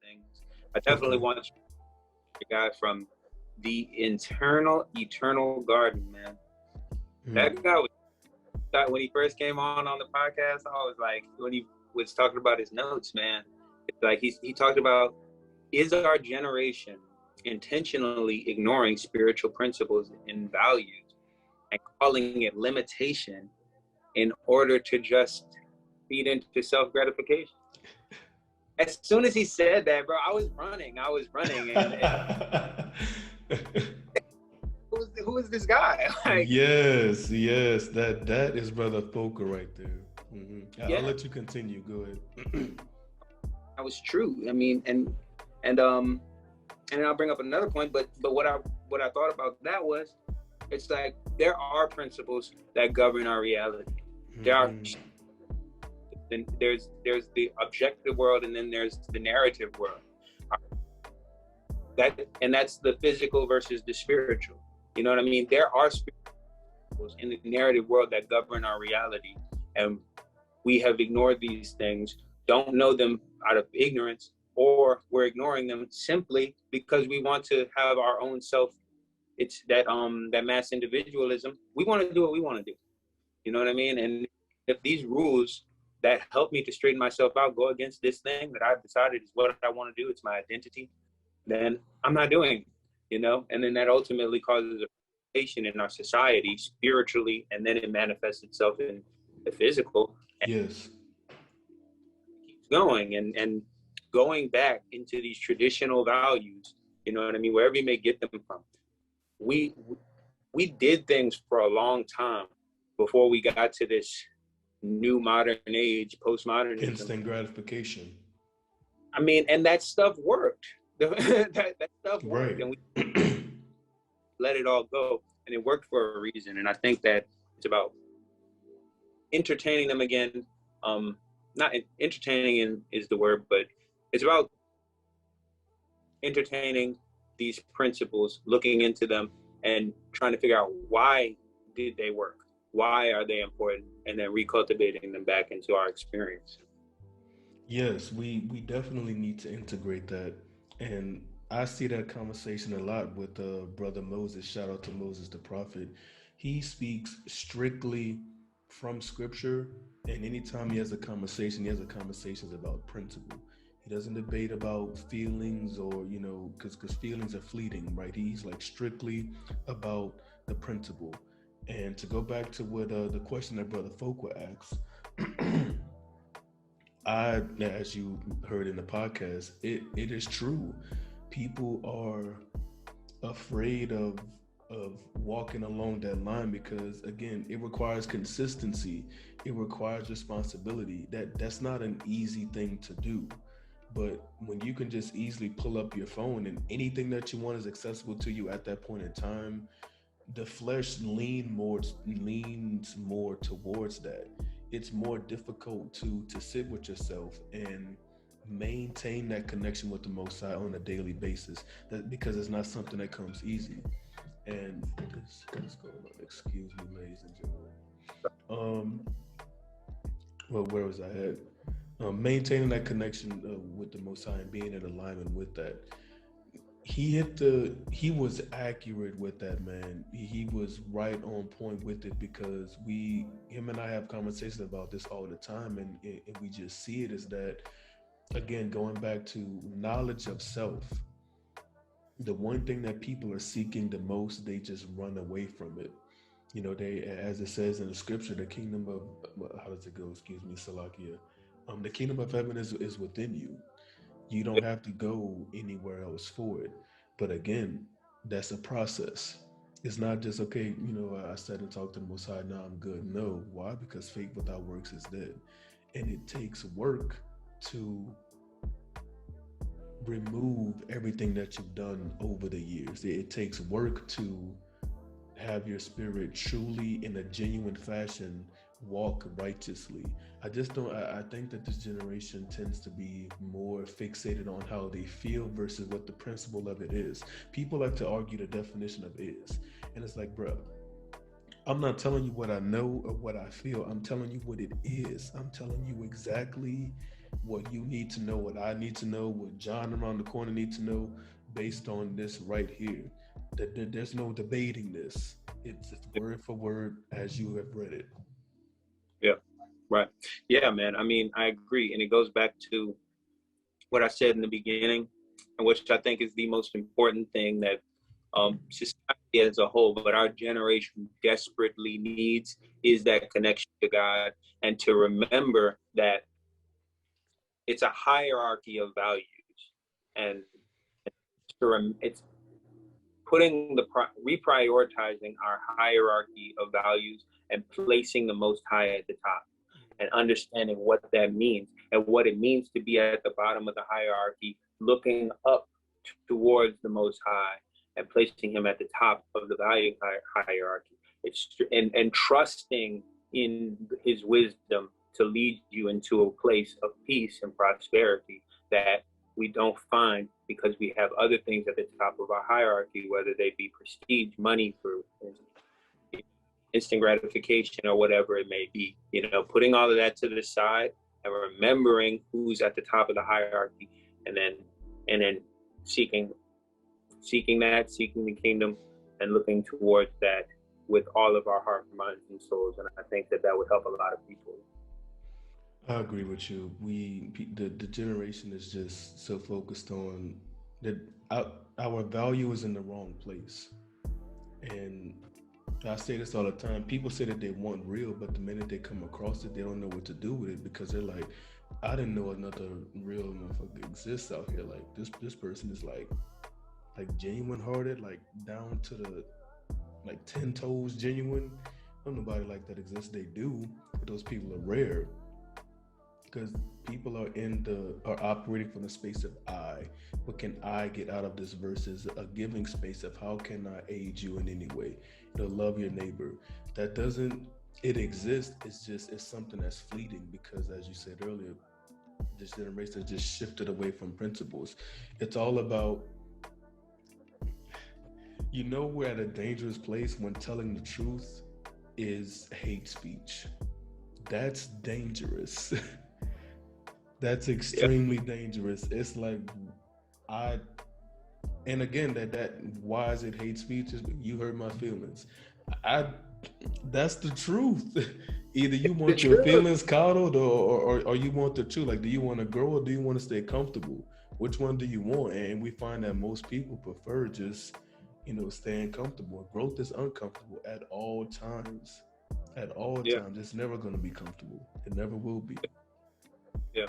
things. I definitely Okay. want to the guy from the eternal garden, man. Mm. That guy was when he first came on the podcast. I was like, when he was talking about his notes, man, it's like he talked about, is our generation intentionally ignoring spiritual principles and values and calling it limitation in order to just feed into self-gratification? As soon as he said that, bro, I was running, and who is this guy? Like, Yes, yes, that is Brother Foker right there. I'll yeah, let you continue. Go ahead. that was true. I mean, and and then I'll bring up another point, but what I thought about that was, it's like there are principles that govern our reality. There are, Mhm. then there's the objective world, and then there's the narrative world. That's the physical versus the spiritual. You know what I mean? There are spirituals in the narrative world that govern our reality, and we have ignored these things, don't know them out of ignorance, or we're ignoring them simply because we want to have our own self. It's that mass individualism. We want to do what we want to do. You know what I mean? And if these rules that help me to straighten myself out go against this thing that I've decided is what I want to do, it's my identity, then I'm not doing it, you know? And then that ultimately causes a frustration in our society spiritually, and then it manifests itself in the physical, and Yes. keeps going, and going back into these traditional values, you know what I mean? Wherever you may get them from. We we did things for a long time before we got to this new modern age, postmodernism. Instant gratification. I mean, and that stuff worked. That stuff worked, Right. and we let it all go, and it worked for a reason. And I think that it's about entertaining them again. Not entertaining is the word, but it's about entertaining these principles, looking into them, and trying to figure out why did they work, why are they important, and then recultivating them back into our experience. Yes, we definitely need to integrate that, and I see that conversation a lot with Brother Moses. Shout out to Moses the prophet. He speaks strictly from Scripture, and anytime he has a conversation about principle. He doesn't debate about feelings or because feelings are fleeting, right? He's like strictly about the principle. And to go back to what the question that Brother Folk asked. As you heard in the podcast, it is true. People are afraid of walking along that line because again, it requires consistency. It requires responsibility. That's not an easy thing to do. But when you can just easily pull up your phone and anything that you want is accessible to you at that point in time, the flesh leans more towards that. It's more difficult to sit with yourself and maintain that connection with the Most High on a daily basis. That because it's not something that comes easy. And what's going on? Excuse me, ladies and gentlemen. Um, well, where was I at? Maintaining that connection with the Most High and being in alignment with that. He was accurate with that, man. He was right on point with it because him and I have conversations about this all the time, and we just see it as that again, going back to knowledge of self. The one thing that people are seeking the most, they just run away from it. They, as it says in the scripture, the kingdom of, how does it go? Excuse me, Salakia. The kingdom of heaven is within you. You don't have to go anywhere else for it. But again, that's a process. It's not just okay, I said and talked to the Most High, now I'm good. No. Why? Because faith without works is dead. And it takes work to remove everything that you've done over the years. It takes work to have your spirit truly in a genuine fashion walk righteously. I just don't I think that this generation tends to be more fixated on how they feel versus what the principle of it is. People like to argue the definition of is. And it's like, bro, I'm not telling you what I know or what I feel. I'm telling you what it is. I'm telling you exactly what you need to know, what I need to know, what John around the corner need to know, based on this right here. There's no debating this. It's word for word as you have read it. Yeah, right. Yeah, man. I mean, I agree. And it goes back to what I said in the beginning, and which I think is the most important thing that society as a whole, but our generation desperately needs, is that connection to God, and to remember that it's a hierarchy of values, and it's putting reprioritizing our hierarchy of values and placing the Most High at the top, and understanding what that means and what it means to be at the bottom of the hierarchy, looking up towards the Most High and placing him at the top of the value hierarchy. It's and trusting in his wisdom to lead you into a place of peace and prosperity that we don't find because we have other things at the top of our hierarchy, whether they be prestige, money, for instant gratification, or whatever it may be. Putting all of that to the side and remembering who's at the top of the hierarchy, and then seeking the kingdom, and looking towards that with all of our heart, minds, and souls. And I think that would help a lot of people. I agree with you. The generation is just so focused on that our value is in the wrong place. And I say this all the time. People say that they want real, but the minute they come across it, they don't know what to do with it, because they're like, I didn't know another real motherfucker exists out here. Like this person is like genuine hearted, like down to the like 10 toes genuine. Don't nobody like that exists. They do, but those people are rare, because people are operating from the space of I. What can I get out of this, versus a giving space of how can I aid you in any way? Love your neighbor. That doesn't, it exists. It's something that's fleeting, because as you said earlier, this generation has just shifted away from principles. It's all about, we're at a dangerous place when telling the truth is hate speech. That's dangerous. That's extremely dangerous. It's like, and again, that why is it hate speech? You hurt my feelings. That's the truth. Either you want your feelings coddled, or you want the truth. Like, do you want to grow, or do you want to stay comfortable? Which one do you want? And we find that most people prefer just, staying comfortable. Growth is uncomfortable at all times. At all times. It's never going to be comfortable. It never will be. Yeah.